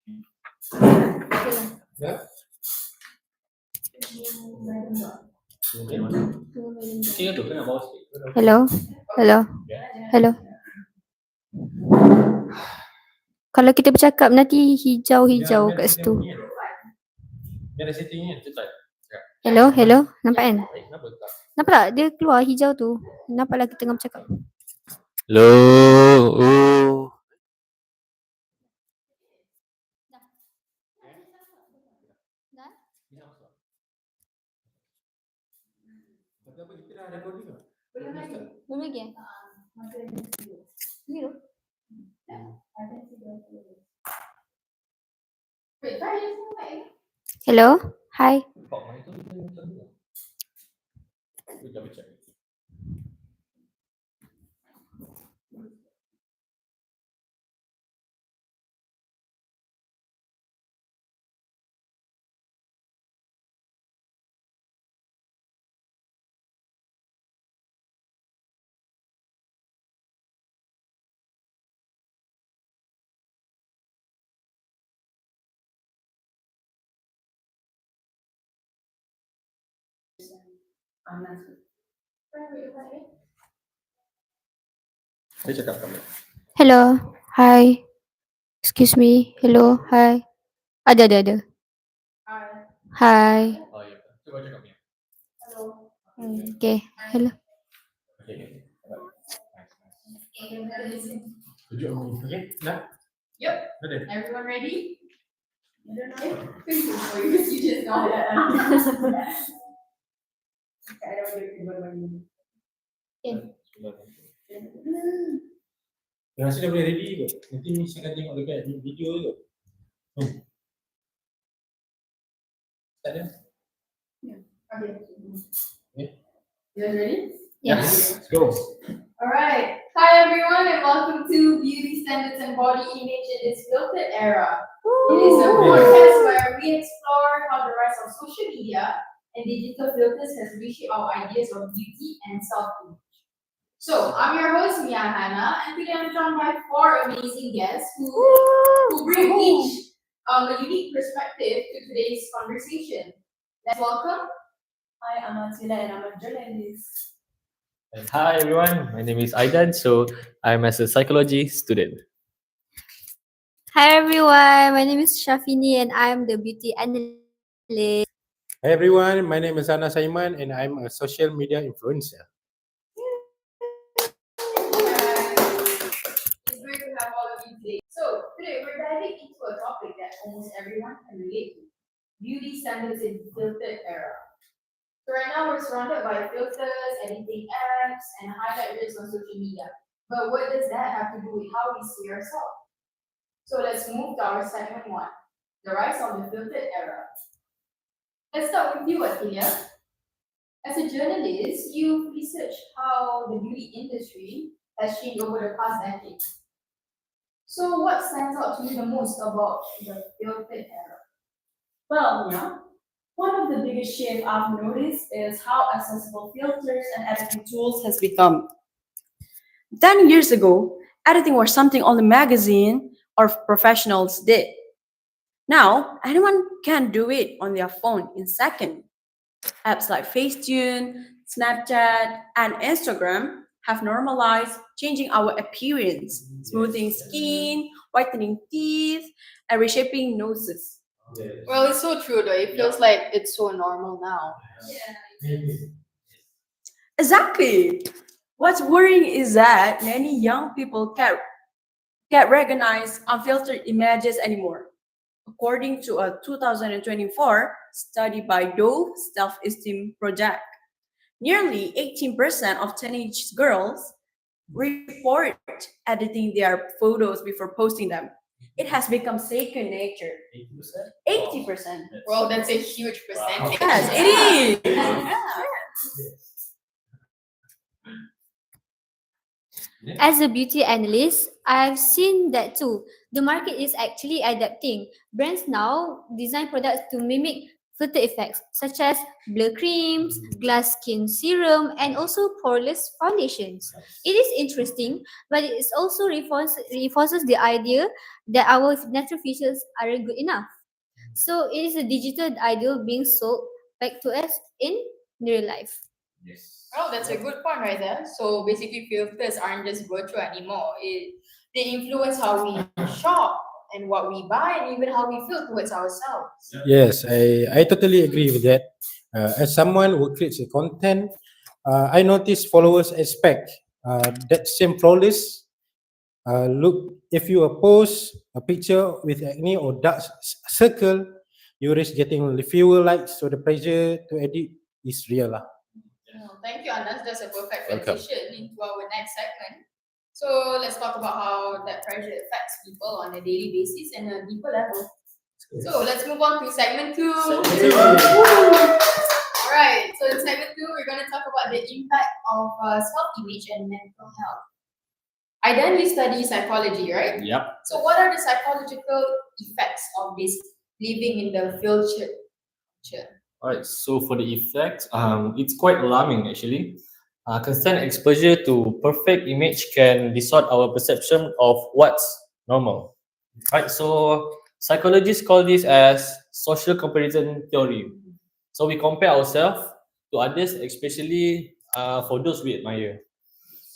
Hello, hello, hello. Kalau kita bercakap nanti hijau-hijau kat situ. Hello, hello. Nampak kan? Nampak tak? Dia keluar hijau tu. Nampak lagi tengah bercakap. Hello. Oh. Belum lagi eh? Ni tu. Hello, hi. Hello, hi. Excuse me. Hello, hi. Ada. Hi. Okay. Hello. Everyone ready? I don't know if you just know that. I don't know. Rasa dah boleh ready ke? Nanti Miss akan tengok dekat video tu. Tak ada? Okay. You guys ready? Yes. Let's go. Alright. Hi everyone and welcome to Beauty Standards and Body Image in this filtered era. It is a podcast where we explore how the rise of social media and digital filters has reshaped our ideas of beauty and self-image. So, I'm your host, Mia Hannah, and today I'm joined by 4 amazing guests who bring each a unique perspective to today's conversation. Let's welcome. Hi, I'm Attila and I'm a journalist. And hi everyone, my name is Aidan. So I'm as a psychology student. Hi everyone. My name is Shafini and I'm the beauty analyst. Hi everyone, my name is Ana Saiman and I'm a social media influencer. It's great to have all of you today. So, today we're diving into a topic that almost everyone can relate to. Beauty standards in filtered era. So right now we're surrounded by filters, editing apps, and highlight reels on social media. But what does that have to do with how we see ourselves? So let's move to our segment 1, the rise of the filtered era. Let's start with you, Attila. As a journalist, you researched how the beauty industry has changed over the past decade. So what stands out to you the most about the filtered era? Well, yeah, one of the biggest shifts I've noticed is how accessible filters and editing tools has become. 10 years ago, editing was something only magazine or professionals did. Now, anyone can do it on their phone in seconds. Apps like Facetune, Snapchat, and Instagram have normalized changing our appearance, smoothing skin, whitening teeth, and reshaping noses. Well, it's so true though. It feels like it's so normal now. Exactly. What's worrying is that many young people can't recognize unfiltered images anymore. According to a 2024 study by Dove Self-Esteem Project, nearly 18% of teenage girls report editing their photos before posting them. It has become second nature. 80%. Well, that's a huge percentage. Yes, it is. As a beauty analyst, I've seen that too. The market is actually adapting. Brands now design products to mimic filter effects such as blur creams, glass skin serum, and also poreless foundations. It is interesting, but it is also reinforces the idea that our natural features aren't good enough. So it is a digital ideal being sold back to us in real life. Oh, that's a good point right there. So basically, filters aren't just virtual anymore. They influence how we shop and what we buy and even how we feel towards ourselves. Yes, I totally agree with that. As someone who creates a content, I notice followers expect that same flawless look. If you post a picture with acne or dark circle, you risk getting fewer likes. So the pressure to edit is real lah. Oh, thank you, Anas. That's a perfect Welcome. transition into our next segment. So let's talk about how that pressure affects people on a daily basis and a deeper level. So let's move on to segment 2. Alright, so in segment 2, we're going to talk about the impact of self-image and mental health. Aidan, you study psychology, right? Yep. So what are the psychological effects of this living in the filtered culture? Alright, so for the effects, it's quite alarming actually. Constant exposure to perfect image can distort our perception of what's normal. Right, so psychologists call this as social comparison theory. So we compare ourselves to others, especially for those we admire.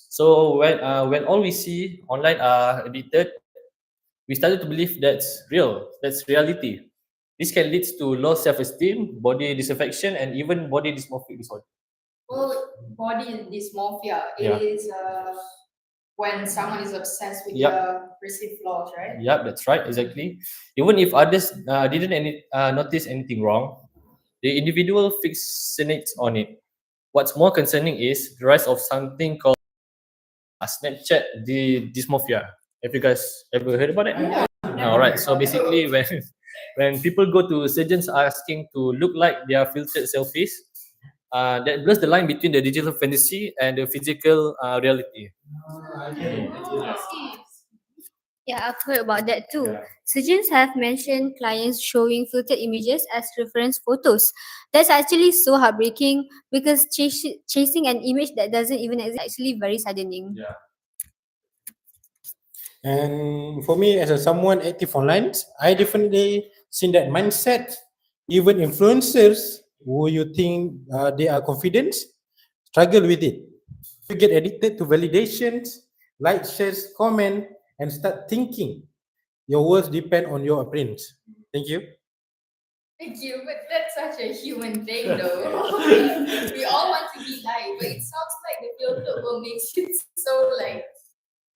So when all we see online are edited, we started to believe that's real, that's reality. This can lead to low self-esteem, body disaffection, and even body dysmorphic disorder. Well, body dysmorphia Yeah. is when someone is obsessed with Yep. their perceived flaws, right? Yeah, that's right, exactly. Even if others didn't notice anything wrong, the individual fixates on it. What's more concerning is the rise of something called Snapchat dysmorphia. Have you guys ever heard about it? All right. So basically, when people go to surgeons asking to look like their filtered selfies, that blurs the line between the digital fantasy and the physical reality. Yeah, I've heard about that too. Surgeons have mentioned clients showing filtered images as reference photos. That's actually so heartbreaking because chasing an image that doesn't even exist is actually very saddening. Yeah. And for me, as a someone active online, I definitely seen that mindset. Even influencers who you think they are confident struggle with it. You get addicted to validations, like, shares, comment, and start thinking your words depend on your appearance. Thank you. Thank you, but that's such a human thing though. We all want to be liked, but it sounds like the filter will make it so like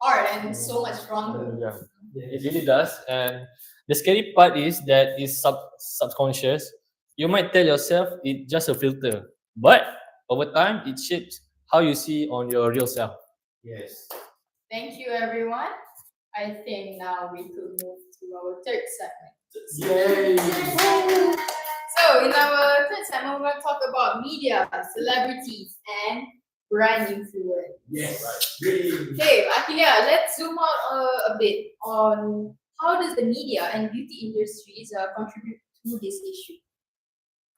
hard and so much stronger. Yeah, it really does. And the scary part is that it's subconscious. You might tell yourself it's just a filter, but over time it shapes how you see on your real self. Yes. Thank you, everyone. I think now we could move to our third segment. Yay! So, in our third segment, we're going to talk about media, celebrities, and brand influence. Yes. Okay, Akilia, let's zoom out a bit on how does the media and beauty industries contribute to this issue?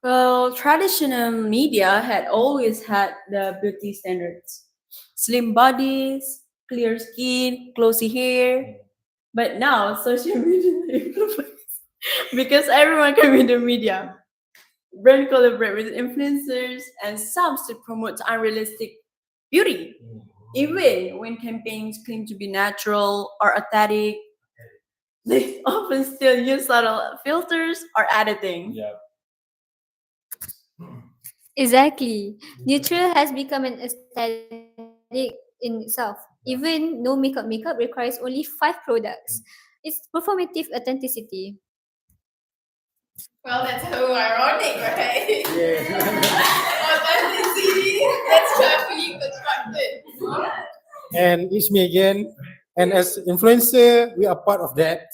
Well, traditional media had always had the beauty standards: slim bodies, clear skin, glossy hair. But now social media amplifies because everyone can be in the media. Brand collaborate with influencers and some still promote unrealistic beauty. Even when campaigns claim to be natural or aesthetic, they often still use subtle filters or editing. Yeah. Exactly. Neutral has become an aesthetic in itself. Even no makeup requires only 5 products. It's performative authenticity. Well, that's so ironic, right? Yes. Authenticity, that's carefully constructed. And it's me again. And as influencer, we are part of that.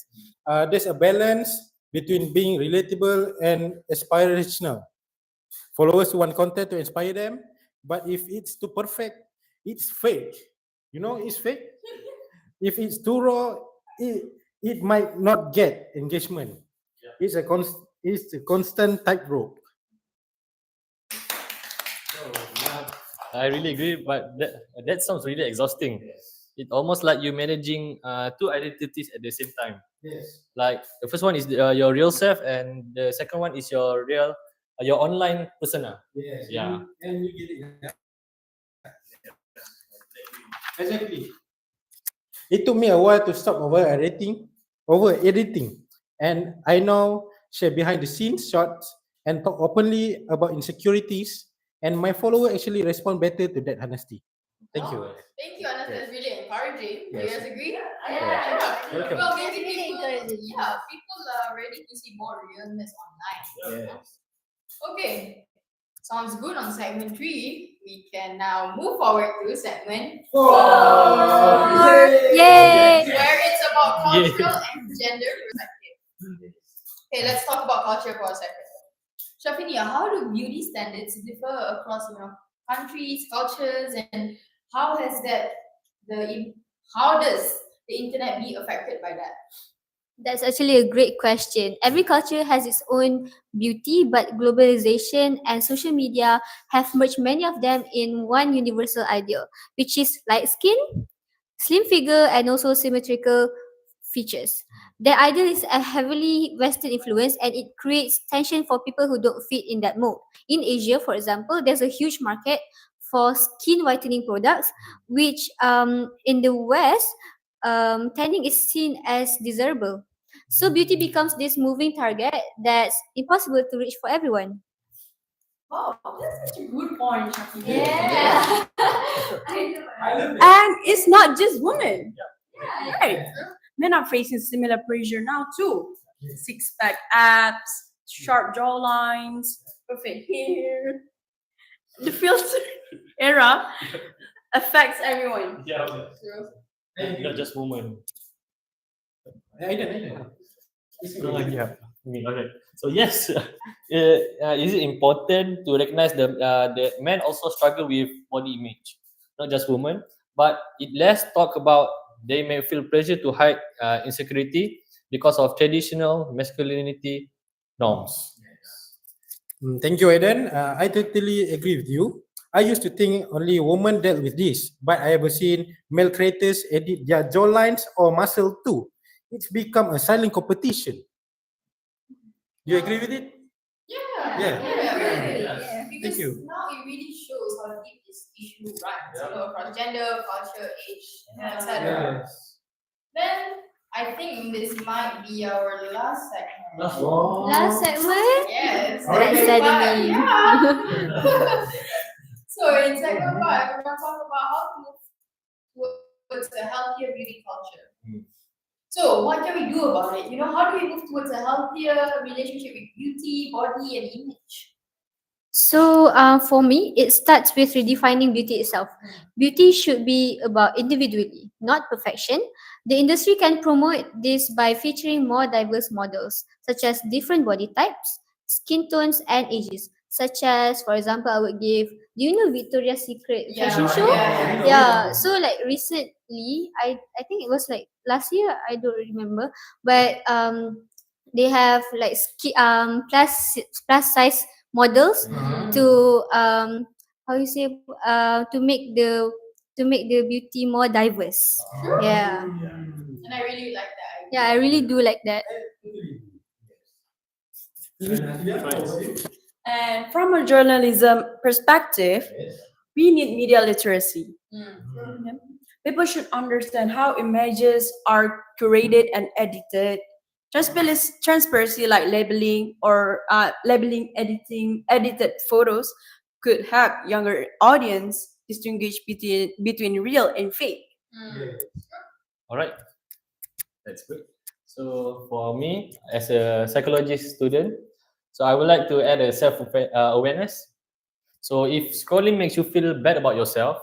There's a balance between being relatable and aspirational. Followers want content to inspire them, but if it's too perfect, it's fake. You know, it's fake. If it's too raw, it might not get engagement. It's a constant tightrope. I really agree, but that sounds really exhausting. It's almost like you managing two identities at the same time. Yes. Like the first one is your real self, and the second one is your real your online persona. Yes. Yeah. And you get it. Yeah. Exactly. It took me a while to stop over editing, and I now share behind the scenes shots and talk openly about insecurities, and my follower actually respond better to that honesty. Thank you. Thank you, Anas. That's really encouraging. Do you Yes. guys agree? Yeah. Welcome. Well, maybe Really people, encouraging. people are ready to see more realness online. Yes. Okay, sounds good on segment 3. We can now move forward to segment Yay! where it's about Yay. cultural and gender perspective. Okay, let's talk about culture for a second. Shafinia, how do beauty standards differ across countries, cultures, and how has how does the internet be affected by that? That's actually a great question. Every culture has its own beauty, but globalization and social media have merged many of them in one universal ideal, which is light skin, slim figure, and also symmetrical features. The ideal is a heavily Western influence and it creates tension for people who don't fit in that mold. In Asia, for example, there's a huge market for skin whitening products, which in the West, tanning is seen as desirable. So beauty becomes this moving target that's impossible to reach for everyone. Wow, that's such a good point, Shakti. Yeah. And it's not just women. Right. Men are facing similar pressure now too. Six pack abs, sharp jawlines, perfect hair. The filter era affects everyone. Yeah. Not just women. Aidan. Yeah. Alright. So yes, is it important to recognize the men also struggle with body image, not just women, but it less talk about they may feel pressure to hide insecurity because of traditional masculinity norms. Thank you, Aidan. I totally agree with you. I used to think only women dealt with this, but I have seen male creators edit their jawlines or muscle too. It's become a silent competition. You agree with it? Yeah. Yeah. Because you. now it really shows how deep this issue runs, across gender, culture, age, etc. Then I think this might be our last segment. Last segment? Yes. That's segment sad five, me. Yeah. So in segment 5, we're going to talk about how to move towards a healthier beauty culture. So what can we do about it? How do we move towards a healthier relationship with beauty, body, and image? So, for me, it starts with redefining beauty itself. Beauty should be about individually, not perfection. The industry can promote this by featuring more diverse models, such as different body types, skin tones, and ages. Such as, for example, I would give. Do you know Victoria's Secret fashion show? Yeah. So, like recently, I think it was like last year. I don't remember, but they have like plus size models to how you say to make the beauty more diverse. Yeah. And I really like that. Yeah, I really do like that. And from a journalism perspective, we need media literacy. People should understand how images are curated and edited. Transparency like labeling or labeling edited photos could help younger audience distinguish between real and fake. All right, that's good. So for me, as a psychology student, so I would like to add a self awareness. So if scrolling makes you feel bad about yourself,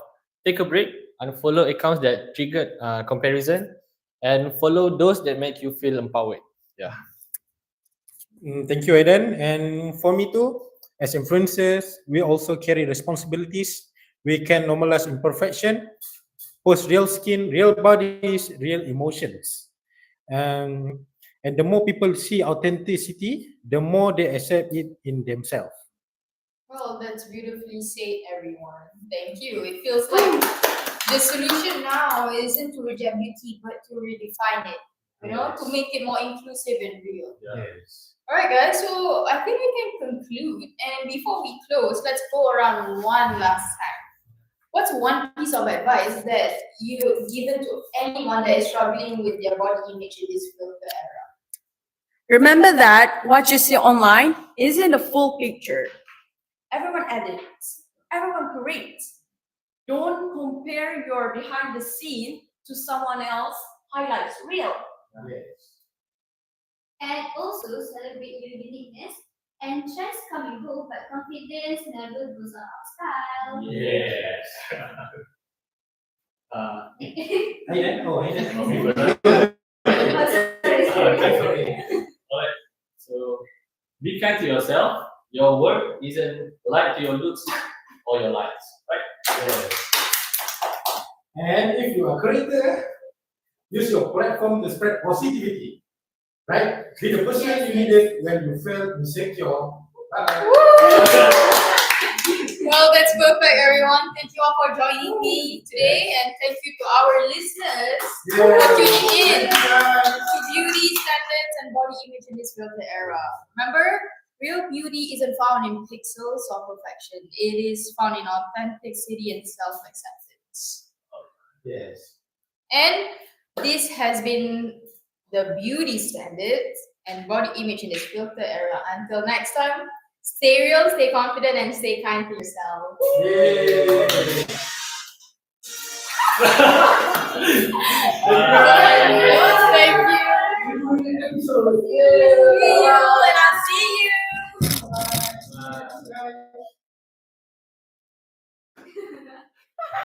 take a break and follow accounts that triggered comparison, and follow those that make you feel empowered. Yeah. Thank you, Aidan. And for me too, as influencers, we also carry responsibilities. We can normalize imperfection, post real skin, real bodies, real emotions. Um, and the more people see authenticity, the more they accept it in themselves. Well, that's beautifully said, everyone. Thank you. It feels like the solution now isn't to reject beauty, but to redefine it. You know, to make it more inclusive and real. Yes. Alright, guys. So I think we can conclude. And before we close, let's go around one last time. What's one piece of advice that you given to anyone that is struggling with their body image in this filter era? Remember that what you see online isn't the full picture. Everyone edits, everyone creates. Don't compare your behind the scene to someone else highlights reel. Yes. And also celebrate your uniqueness. And trends come and go, but confidence never goes out of style. Yes. Hey, oh, hey, Alright. So be kind to yourself. Your work isn't like to your looks or your likes, right? Yes. And if you are a creator, use your platform to spread positivity. Right? Be the person you needed when you felt insecure. Bye. Well, that's perfect, everyone. Thank you all for joining me today, and thank you to our listeners for tuning in to beauty standards and body image in this filter era. Remember, real beauty isn't found in pixels or perfection. It is found in authenticity and self-acceptance. Yes. And this has been the beauty standards and body image in this filter era. Until next time, stay real, stay confident, and stay kind to yourself. Yay. Thank you. Thank you.